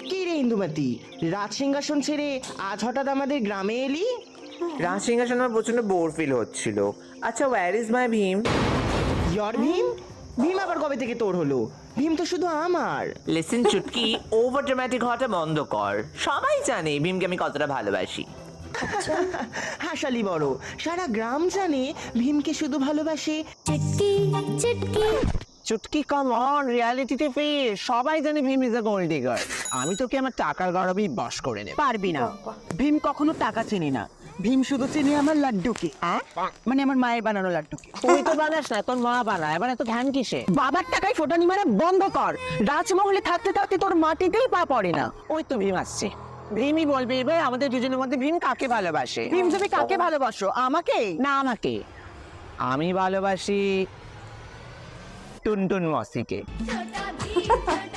কি রে ইন্দুমতি, রাজ সিংহাসন ছেড়ে আজ হঠাৎ আমাদের গ্রামে এলি? রাজ সিংহাসন আমার প্রচন্ড বোর ফিল হচ্ছিল। আচ্ছা, where is my Bhim? Your Bhim? Bhim আবার কবে থেকে তোর হলো? ভীম তো শুধু আমার। লিসেন চুটকি, ওভার ড্রামাটিক হওয়াটা বন্ধ কর। সবাই জানে ভীমকে আমি কতটা ভালোবাসি। হাসালি বড়, সারা গ্রাম জানে ভীমকে শুধু ভালোবাসে। চুটকি চুটকি চুটকি কাম অন, রিয়ালিটিতে ফির। সবাই জানে Bhim is a gold digger. আমি তোকে আমার টাকার গরবেই বশ করে নেব। পারবি না, ভীম কখনো টাকা চিনি না। ভীম শুধু চিনি আমার লাড্ডুকে, মানে আমার মায়ের বানানো লাড্ডুকে। তুই তো বানাস না, তোর মা বানায়। এবার এত ধ্যান কিসে? বাবার টাকায় ফোটানি মারা বন্ধ কর। রাজমহলে থাকতে থাকতে তোর মাটিতেই পা পড়ে না। ওই তো ভীম আসছে। ভীমই বলবে এবার আমাদের দুজনের মধ্যে ভীম কাকে ভালোবাসে। ভীম, তুমি কাকে ভালোবাসো? আমাকে না? আমাকে আমি ভালোবাসি টুনটুন মসিকে। ছোটা ভীম